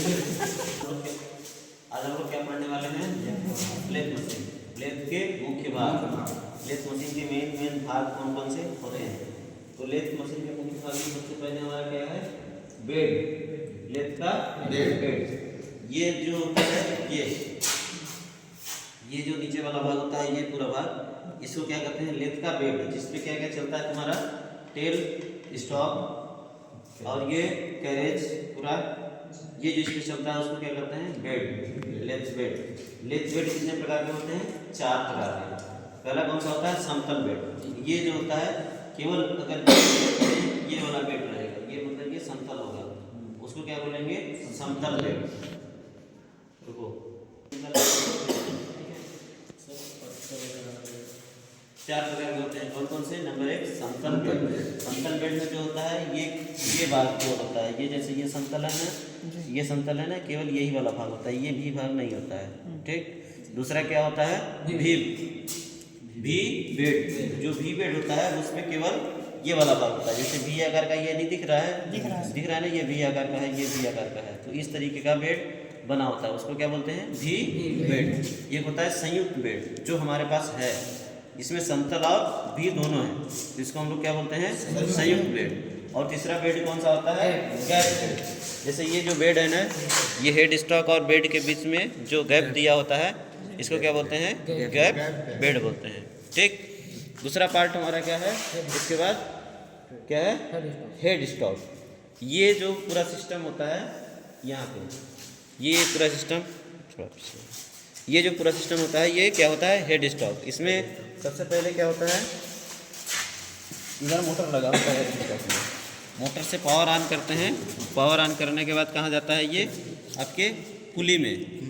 आज हम लोग क्या पढ़ने वाले हैं? प्लेथ मशीन। प्लेथ के मुख्य भाग। प्लेथ मशीन के मेन भाग कौन कौन से होते हैं? तो लेथ मशीन के मुख्य भाग में सबसे पहले हमारा क्या है? बेड। लेथ का बेड। ये जो होता है ये जो नीचे वाला भाग होता है, ये पूरा भाग, इसको क्या कहते हैं? लेथ का बेड, जिसपे क्या क्या चलता है तुम्हारा? टेल, स्टॉक और ये कैरेज पूरा, ये जो इसमें चलता है उसको क्या कहते हैं? Bed, lathe bed. Lathe bed कितने प्रकार के होते हैं? 4 प्रकार के। पहला कौन सा होता है? समतल बेड। ये जो होता है केवल अगर ये वाला बेड रहेगा, ये मतलब ये समतल होगा, उसको क्या बोलेंगे? समतल बेड। रुको, 4 प्रकार के होते हैं। कौन कौन से? नंबर 1 समतल बेड। समतल बेड में जो होता है ये भाग जो होता है, ये जैसे ये समतल है ना, ये समतल है ना, केवल यही वाला भाग होता है, ये भी भाग नहीं होता है। ठीक। दूसरा क्या होता है? V bed. जो वी बेड होता है उसमें केवल ये वाला भाग होता है, जैसे वी आकार का ये नहीं दिख रहा है ना, ये वी आकार का है, ये वी आकार का है, तो इस तरीके का बेड बना होता है, उसको क्या बोलते हैं? V bed. ये होता है संयुक्त बेड जो हमारे पास है, इसमें समतल और भी दोनों है, तो इसको हम लोग क्या बोलते हैं? संयुक्त बेड। और तीसरा बेड कौन सा होता है? Gap bed. जैसे ये जो बेड है ना, ये हेड स्टॉक और बेड के बीच में जो गैप दिया होता है, इसको क्या बोलते हैं? गैप बेड बोलते हैं। ठीक। दूसरा पार्ट हमारा क्या है? इसके बाद क्या है? Head stock. ये जो पूरा सिस्टम होता है यहाँ पे, ये पूरा सिस्टम, ये जो पूरा सिस्टम होता है, ये क्या होता है? Head stock. इसमें सबसे पहले क्या होता है? इधर मोटर लगा होता है हेड स्टॉक में, मोटर से पावर ऑन करते हैं, पावर ऑन करने के बाद कहाँ जाता है? ये आपके पुली में।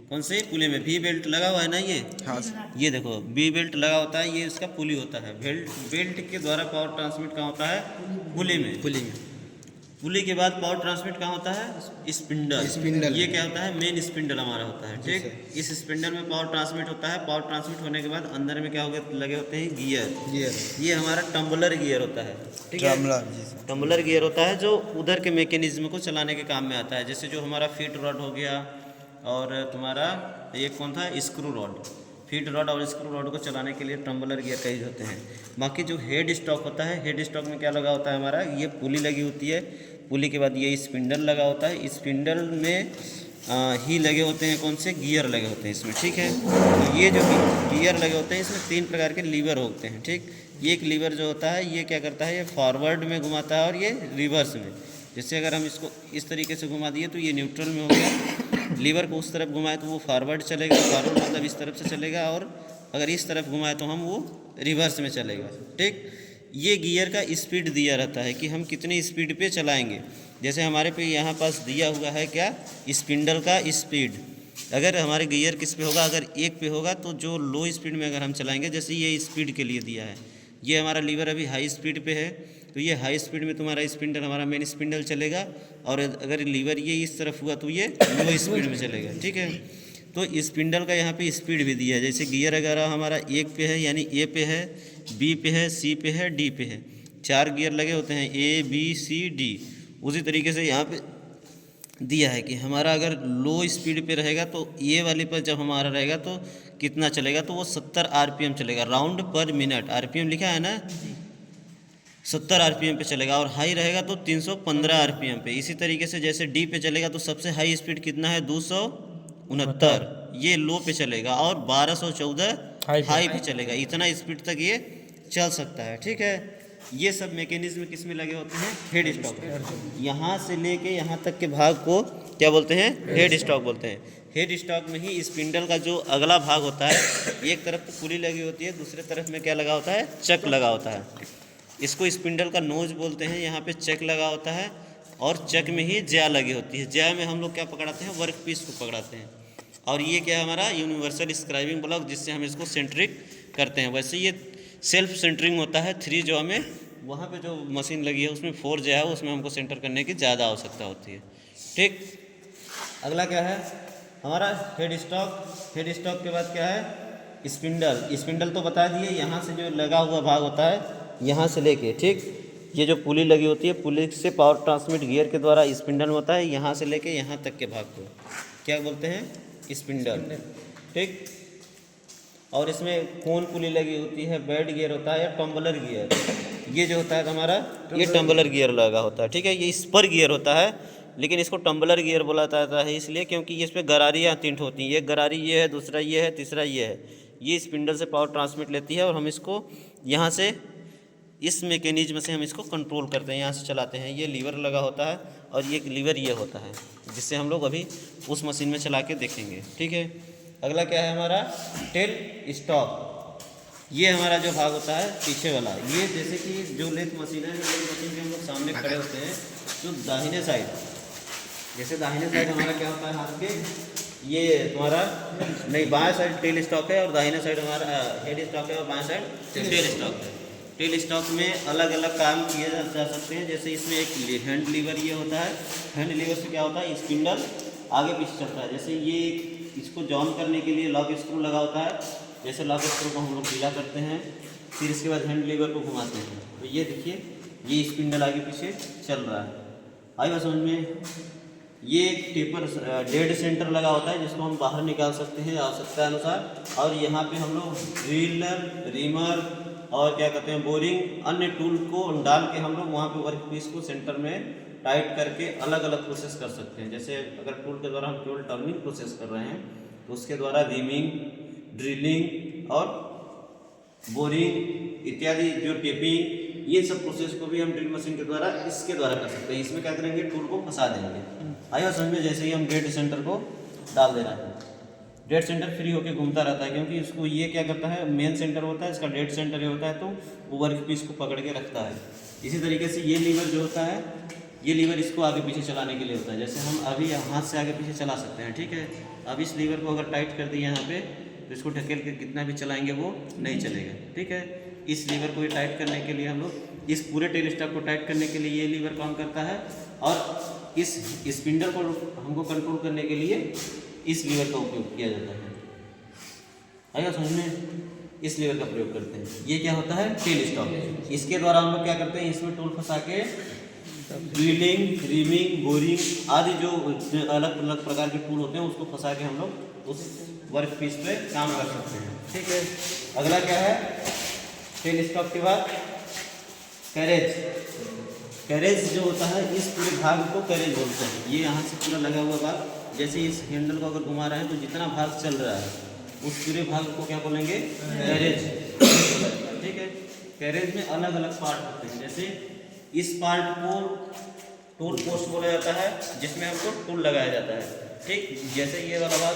कौन से पुली में? वी बेल्ट लगा हुआ है ना, ये हाँ, ये देखो वी बेल्ट लगा होता है, ये इसका पुली होता है। बेल्ट के द्वारा पावर ट्रांसमिट कहाँ होता है? पुली में। पुली के बाद पावर ट्रांसमिट कहाँ होता है? स्पिंडल। ये क्या होता है? मेन स्पिंडल हमारा होता है। ठीक। इस स्पिंडल में पावर ट्रांसमिट होता है। पावर ट्रांसमिट होने के बाद अंदर में क्या हो लगे होते हैं? गियर। ये हमारा टम्बलर गियर होता है। ठीक है, टम्बलर गियर होता है जो उधर के मैकेनिज्म को चलाने के काम में आता है, जैसे जो हमारा फीट रॉड हो गया और तुम्हारा एक कौन था? Screw rod. फीट रॉड और स्क्रू रॉड को चलाने के लिए टम्बलर गियर का यूज होते हैं। बाकी जो हेड स्टॉक होता है, हेड स्टॉक में क्या लगा होता है हमारा? ये पुली लगी होती है, पुली के बाद ये स्पिंडल लगा होता है, स्पिंडल में ही लगे होते हैं कौन से? गियर लगे होते हैं इसमें। ठीक है, तो ये जो गियर लगे होते हैं इसमें 3 प्रकार के लीवर होते हैं। ठीक। एक लीवर जो होता है ये क्या करता है? ये फॉरवर्ड में घुमाता है और ये रिवर्स में। जैसे अगर हम इसको इस तरीके से घुमा दिए तो ये न्यूट्रल में हो गया, लीवर को उस तरफ घुमाए तो वो फॉरवर्ड चलेगा, फॉरवर्ड मतलब इस तरफ से चलेगा, और अगर इस तरफ घुमाए तो हम वो रिवर्स में चलेगा। ठीक। ये गियर का स्पीड दिया रहता है कि हम कितनी स्पीड पे चलाएंगे। जैसे हमारे पे यहाँ पास दिया हुआ है क्या? स्पिंडल का स्पीड। अगर हमारे गियर किस पे होगा? अगर 1 पे होगा तो जो लो स्पीड में अगर हम चलाएंगे, जैसे ये स्पीड के लिए दिया है, ये हमारा लीवर अभी हाई स्पीड पे है, तो ये हाई स्पीड में तुम्हारा स्पिंडल, हमारा मेन स्पिंडल चलेगा, और अगर लीवर ये इस तरफ हुआ तो ये लो स्पीड में चलेगा। ठीक है, तो स्पिंडल का यहाँ पे स्पीड भी दिया है। जैसे गियर अगर हमारा 1 पे है, यानी ए पे है, बी पे है, सी पे है, डी पे है, 4 गियर लगे होते हैं, ए बी सी डी। उसी तरीके से यहाँ पे दिया है कि हमारा अगर लो स्पीड पे रहेगा तो ये वाले पर जब हमारा रहेगा तो कितना चलेगा? तो वो 70 आरपीएम चलेगा, राउंड पर मिनट। आरपीएम लिखा है ना, 70 आरपीएम पे चलेगा। और हाई रहेगा तो 315 आरपीएम पे। इसी तरीके से जैसे डी पे चलेगा तो सबसे हाई स्पीड कितना है? 269, ये लो पे चलेगा, और 1214 हाई पे चलेगा। इतना स्पीड तक ये चल सकता है। ठीक है, ये सब मैकेनिज्म किस में लगे होते हैं? Head stock. यहाँ से लेके यहाँ तक के भाग को क्या बोलते हैं? हेड स्टॉक बोलते हैं। हेड स्टॉक में ही स्पिंडल का जो अगला भाग होता है, एक तरफ तो पुली लगी होती है, दूसरे तरफ में क्या लगा होता है? चक लगा होता है। इसको स्पिंडल का नोज बोलते हैं। यहाँ पे चक लगा होता है, और चक में ही ज्या लगी होती है। ज्या में हम लोग क्या पकड़ाते हैं? वर्क पीस को पकड़ाते हैं। और ये क्या है? हमारा यूनिवर्सल स्क्राइबिंग ब्लॉक, जिससे हम इसको सेंट्रिक करते हैं। वैसे ये सेल्फ सेंटरिंग होता है 3 जॉ में। वहाँ पे जो मशीन लगी है उसमें 4 जॉ है, उसमें हमको सेंटर करने की ज़्यादा आवश्यकता होती है। ठीक। अगला क्या है हमारा? Head stock. हेड स्टॉक के बाद क्या है? स्पिंडल। स्पिंडल तो बता दिए, यहाँ से जो लगा हुआ भाग होता है, यहाँ से लेके, ठीक, ये जो पुली लगी होती है, पुली से पावर ट्रांसमिट गियर के द्वारा स्पिंडल होता है, यहाँ से लेके यहाँ तक के भाग को क्या बोलते हैं? स्पिंडल। ठीक। और इसमें कौन पुली लगी होती है? बेड गियर होता है या टम्बलर गियर। ये जो होता है हमारा, ये टम्बलर गियर लगा होता है। ठीक है, ये स्पर गियर होता है, लेकिन इसको टम्बलर गियर बोला जाता है इसलिए क्योंकि इस पर गरारियाँ 3 होती हैं। एक गरारी ये है, दूसरा ये है, तीसरा ये है। ये स्पिंडल से पावर ट्रांसमिट लेती है और हम इसको यहाँ से, इस मैकेनिज्म से हम इसको कंट्रोल करते हैं, यहाँ से चलाते हैं। ये लीवर लगा होता है और ये लीवर ये होता है, जिससे हम लोग अभी उस मशीन में चला के देखेंगे। ठीक है। अगला क्या है हमारा? Tell stock. ये हमारा जो भाग होता है पीछे वाला, ये जैसे कि जो लेथ मशीन है, लेथ मशीन के हम लोग सामने खड़े होते हैं, तो दाहिने साइड, जैसे दाहिने साइड हमारा क्या होता है हाथ के, ये तुम्हारा नहीं, बाएं साइड टेल स्टॉक है और दाहिने साइड हमारा हेड स्टॉक है और बाएं साइड टेल स्टॉक है। टेल स्टॉक में अलग अलग काम किए जा सकते हैं। जैसे इसमें एक हैंड लीवर ये होता है। हैंड लीवर से क्या होता है? स्पिंडल आगे पीछे चलता है। जैसे ये इसको जॉन करने के लिए लॉक स्क्रू लगा होता है। जैसे लॉक स्क्रू को हम लोग ढीला करते हैं, फिर इसके बाद हैंड लीवर को घुमाते हैं, तो ये देखिए ये स्पिंडल आगे पीछे चल रहा है। आई बात समझ में? ये एक टेपर डेड सेंटर लगा होता है, जिसको हम बाहर निकाल सकते हैं आवश्यकता अनुसार। और यहाँ पे हम लोग ड्रिलर, रीमर और क्या कहते हैं बोरिंग, अन्य टूल को डाल के हम लोग वहाँ पे वर्क पीस को सेंटर में टाइट करके अलग अलग प्रोसेस कर सकते हैं। जैसे अगर टूल के द्वारा हम केवल टर्निंग प्रोसेस कर रहे हैं, तो उसके द्वारा रीमिंग, ड्रिलिंग और बोरिंग इत्यादि जो टेपिंग, ये सब प्रोसेस को भी हम ड्रिल मशीन के द्वारा इसके द्वारा कर सकते हैं। इसमें क्या करेंगे? टूल को फंसा देंगे। आइए समझ में? जैसे ही हम डेड सेंटर को डाल दे रहे हैं, डेड सेंटर फ्री होकर घूमता रहता है, क्योंकि इसको ये क्या करता है, मेन सेंटर होता है, इसका डेड सेंटर ये होता है, तो वो वर्क पीस को पकड़ के रखता है। इसी तरीके से ये लीवर जो होता है, ये लीवर इसको आगे पीछे चलाने के लिए होता है। जैसे हम अभी हाथ से आगे पीछे चला सकते हैं। ठीक है। अब इस लीवर को अगर टाइट कर दिए यहाँ पे, तो इसको ढकेल के कितना भी चलाएंगे वो नहीं चलेगा। ठीक है। इस लीवर को टाइट करने के लिए हम लोग, इस पूरे टेल स्टॉक को टाइट करने के लिए ये लीवर काम करता है, और इस स्पिंडल को हमको कंट्रोल करने के लिए इस लीवर का उपयोग किया जाता है। आएगा समझ में? इस लीवर का प्रयोग करते हैं। ये क्या होता है? Tell stock. इसके द्वारा हम लोग क्या करते हैं, इसमें टूल फंसा के ड्रिलिंग, रीमिंग, बोरिंग आदि जो अलग अलग प्रकार के टूल होते हैं, उसको फंसा के हम लोग उस वर्क पीस पे काम कर सकते हैं। ठीक है। अगला क्या है? टेल स्टॉक के बाद कैरेज। कैरेज जो होता है, इस पूरे भाग को कैरेज बोलते हैं। ये यहाँ से पूरा लगा हुआ भाग, जैसे इस हैंडल को अगर घुमा रहे हैं, तो जितना भाग चल रहा है उस पूरे भाग को क्या बोलेंगे? कैरेज। ठीक है। कैरेज में अलग अलग पार्ट होते हैं। जैसे इस पार्ट को टूल पोस्ट बोला जाता है, जिसमें हमको टूल लगाया जाता है। ठीक। जैसे ये वाला भाग,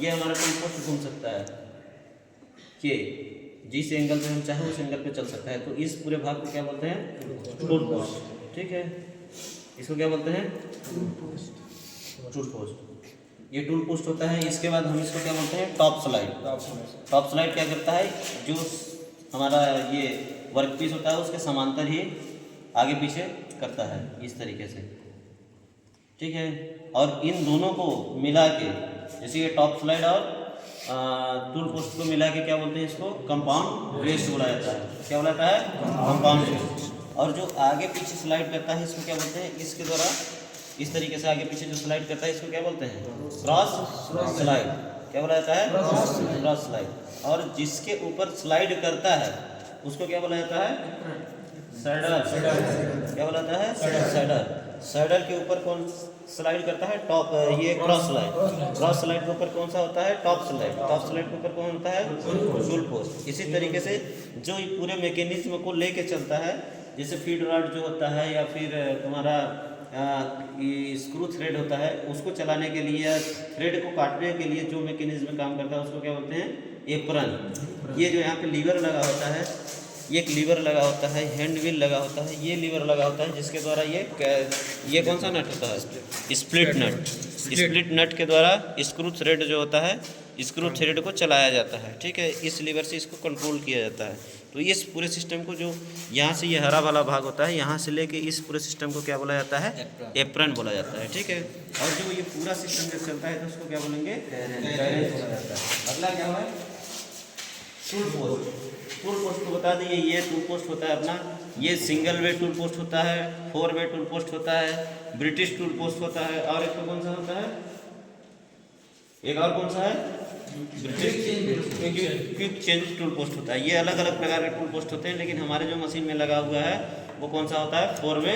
ये हमारा टूल पोस्ट घूम सकता है, ये जिस एंगल पे हम चाहें उस एंगल पे चल सकता है। तो इस पूरे भाग को क्या बोलते हैं? Tool post. ठीक है। इसको क्या बोलते हैं? Tool post. ये टूल पोस्ट होता है। इसके बाद हम इसको क्या बोलते हैं? Top slide. टॉप स्लाइड क्या करता है? जो हमारा ये वर्क पीस होता है, उसके समांतर ही आगे पीछे करता है, इस तरीके से। ठीक है। और इन दोनों को मिला के, जैसे ये टॉप स्लाइड और टूल पोस्ट को मिला के क्या बोलते हैं? इसको कंपाउंड रेस्ट बोला जाता है। क्या बोला जाता है? Compound rest. और जो आगे पीछे स्लाइड करता है, इसको क्या बोलते हैं? इसके द्वारा इस तरीके से आगे पीछे जो स्लाइड करता है, इसको क्या बोलते हैं? Cross slide. क्या बोला जाता है? Cross slide. और जिसके ऊपर स्लाइड करता है उसको क्या बोला जाता है? सैडल। क्या बोला जाता है? सैडल। सैडल के ऊपर कौन स्लाइड करता है? टॉप, ये क्रॉस स्लाइड। क्रॉस स्लाइड के ऊपर कौन सा होता है? Top slide. टॉप स्लाइड के ऊपर कौन होता है? Tool post. इसी तरीके से जो पूरे मैकेनिज्म को लेके चलता है, जैसे फीड रॉड जो होता है, या फिर तुम्हारा स्क्रू थ्रेड होता है, उसको चलाने के लिए, थ्रेड को काटने के लिए जो मैकेनिज्म काम करता है, उसको क्या बोलते हैं? एप्रन। ये जो यहाँ पे लीवर लगा होता है, ये एक लीवर लगा होता है, हैंड व्हील लगा होता है, ये लीवर लगा होता है, जिसके द्वारा ये कौन सा नट होता है? स्प्लिट नट। स्प्लिट नट के द्वारा स्क्रू थ्रेड जो होता है, स्क्रू थ्रेड को चलाया जाता है। ठीक है। इस लीवर से इसको कंट्रोल किया जाता है। तो इस पूरे सिस्टम को, जो यहाँ से ये हरा वाला भाग होता है, यहाँ से लेके इस पूरे सिस्टम को क्या बोला जाता है? एप्रन बोला जाता है। ठीक है। और जो ये पूरा सिस्टम जब चलता है, तो उसको क्या बोलेंगे? कैरेज बोला जाता है। अगला क्या है? Tool post. टूल पोस्ट को बता दिए, ये टूल पोस्ट होता है अपना, ये सिंगल वे टूल पोस्ट होता है, 4 वे टूल पोस्ट होता है, ब्रिटिश टूल पोस्ट होता है, और एक कौन सा होता है, एक और कौन सा है, क्विक चेंज टूल पोस्ट होता है। ये अलग अलग प्रकार के टूल पोस्ट होते हैं, लेकिन हमारे जो मशीन में लगा हुआ है वो कौन सा होता है, 4 वे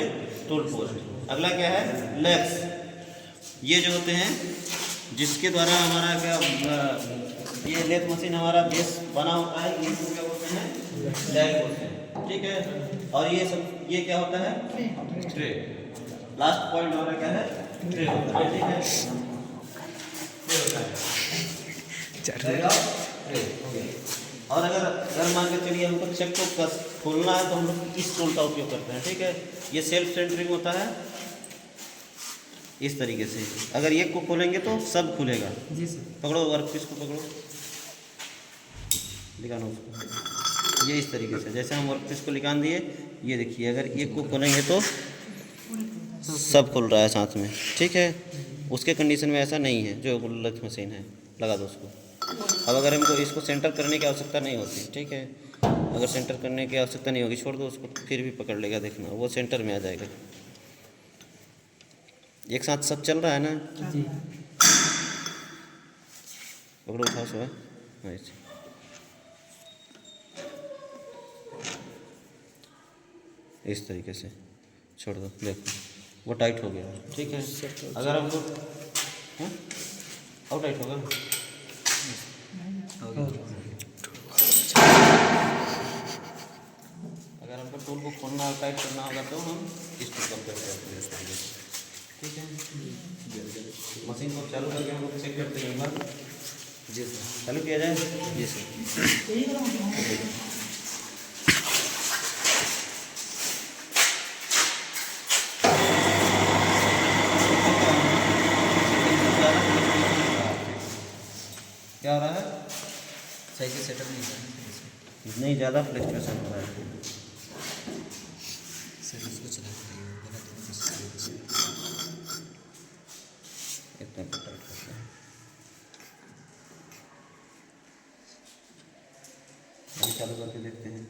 टूल पोस्ट। अगला क्या है, लेग्स। ये जो होते हैं जिसके द्वारा हमारा क्या, ये लेथ मशीन हमारा बेस बना होता है, ये क्या बोलते हैं, लैग बोलते हैं, ठीक है। और ये सब, ये क्या होता है, ट्रे। लास्ट पॉइंट हमारा क्या है, ट्रे होता है, ठीक है, ट्रे होता है। और अगर मान के चलिए हमको चेक को खोलना है तो हम लोग इस टूल का उपयोग करते हैं, ठीक है। ये सेल्फ सेंटरिंग होता है इस तरीके से, अगर एक को खोलेंगे तो सब खुलेगा। जी सर। पकड़ो वर्कपीस को, पकड़ो, निकालो उसको, ये इस तरीके से, जैसे हम वर्कपीस को निकाल दिए, ये देखिए अगर एक को खोलेंगे तो सब खुल रहा है साथ में, ठीक है। उसके कंडीशन में ऐसा नहीं है, जो लेथ मशीन है, लगा दो उसको। अब अगर हमको इसको सेंटर करने की आवश्यकता नहीं होती, ठीक है, अगर सेंटर करने की आवश्यकता नहीं होगी, छोड़ दो उसको, फिर भी पकड़ लेगा, देखना वो सेंटर में आ जाएगा। एक साथ सब चल रहा है ना जी। पकड़ो, उठाओ सो है, ऐसे इस तरीके से छोड़ दो, देखो वो टाइट हो गया, ठीक है। अगर हमको और टाइट होगा, अगर हमको टूल को खोलना और टाइट करना होगा तो हम इस टूल का उपयोग करते हैं, ठीक है। मशीन को चालू करके हम लोग चेक करते हैं एक बार। जी सर, चालू किया जाए। जी सर। क्या हो रहा है, सही से सेटअप नहीं है, नहीं ज़्यादा फ्लक्चुएशन हो रहा है सर। इसको चला इतना टाइट करते हैं। अभी चालू करके देखते हैं।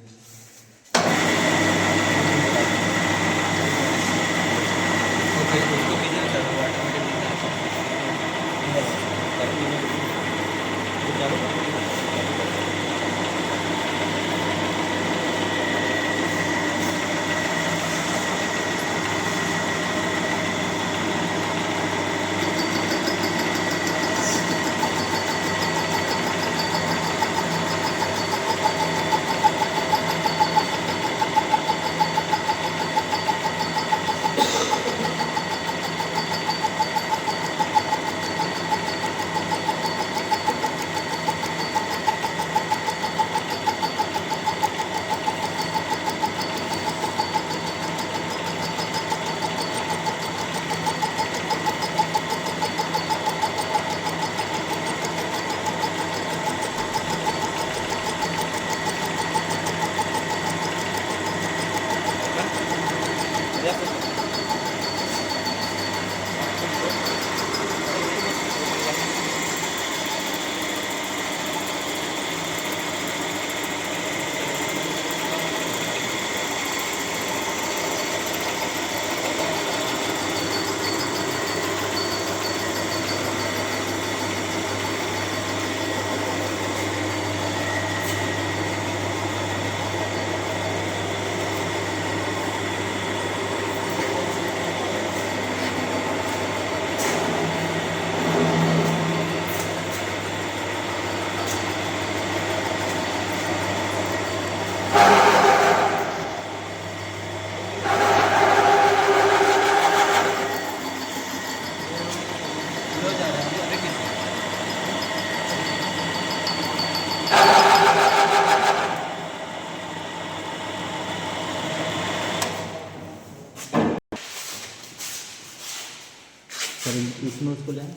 सर इसमें उसको लें,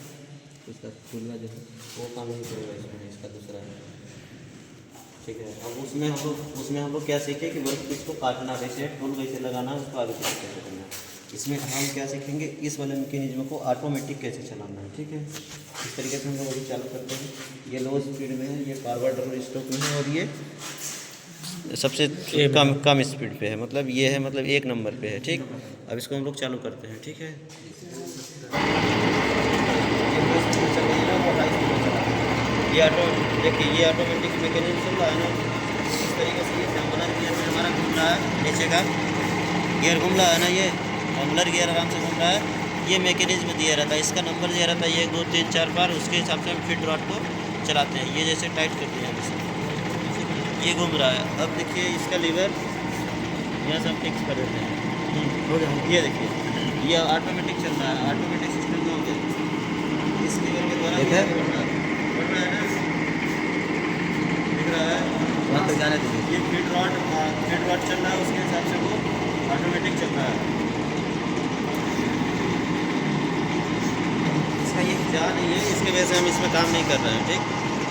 इसका खुलना जो है वो काम नहीं करेगा इसमें, इसका दूसरा है, ठीक है। अब उसमें हम लोग क्या सीखे कि वर्कपीस को काटना कैसे, टूल कैसे लगाना, उसको आगे कैसे करना। इसमें हम क्या सीखेंगे, इस वाले मैकेनिज्म को ऑटोमेटिक कैसे चलाना है, ठीक है। इस तरीके से हम लोग अभी चालू करते हैं। ये लो स्पीड में है, ये फॉरवर्ड और स्टॉप में है, और ये सबसे कम स्पीड पे है, मतलब ये है, मतलब 1 नंबर पे है। ठीक, अब इसको हम लोग चालू करते हैं। ठीक है, ये ऑटो, देखिए ये ऑटोमेटिक मैकेनिज्म चल रहा है ना, इस तरीके से ये ट्रायंगुलर गियर में हमारा घूम रहा है, नीचे का गियर घूम रहा है ना, ये ट्रायंगुलर गियर आराम से घूम रहा है। ये मैकेनिज्म दिया रहता है, इसका नंबर दिया रहता है 1 2 3 4 5, उसके हिसाब से हम फीड रॉड को चलाते हैं। ये जैसे टाइट करते हैं इसे, ये घूम रहा है। अब देखिए इसका लीवर यहाँ से हम फिक्स कर देते हैं, हो गया। ये देखिए ये ऑटोमेटिक चल रहा है, ऑटोमेटिक सिस्टम का हो गया। इस लीवर के द्वारा ठीक है, बढ़ रहा है ना, दिख रहा है वहाँ तक जाने दीजिए। ये फीड रॉड चल रहा है, उसके हिसाब से वो ऑटोमेटिक चल रहा है। इसका ये जा नहीं है, इसकी वजह से हम इसमें काम नहीं कर रहे हैं। ठीक,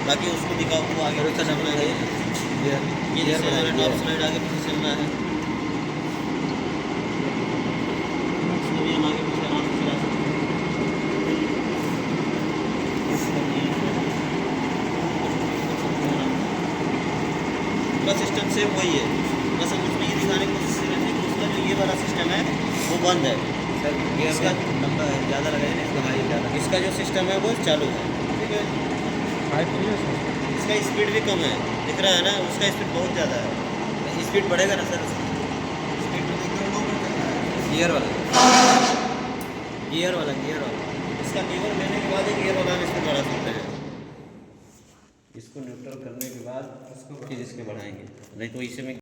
बाकी उसको दिखाओ, वो आगे उसका नंबर है ये जैसे हमारा टॉप स्लाइड आगे पीछे चल रहा है, इसको भी हम आगे पीछे आराम से चला सकते हैं। पूरा सिस्टम सेम वही है, बस हम उसमें ये दिखाने की कोशिश कर रहे थे कि उसका जो ये वाला सिस्टम है वो बंद है। सर गियर इसका का नंबर ज़्यादा लगाए ना, इसका हाई ज़्यादा। इसका जो सिस्टम है वो चालू है। ठीक है, इसका स्पीड भी कम है, दिख रहा है ना, उसका स्पीड बहुत ज़्यादा है। स्पीड बढ़ेगा ना सर? स्पीड तो एकदम लो कर रहा है। गियर वाला, गियर वाला, गियर वाला। इसका लीवर लेने के बाद ही गियर वाला हम इसको बढ़ा सकते हैं। इसको न्यूट्रल करने के बाद फिर इसके बढ़ाएंगे, नहीं तो इसे में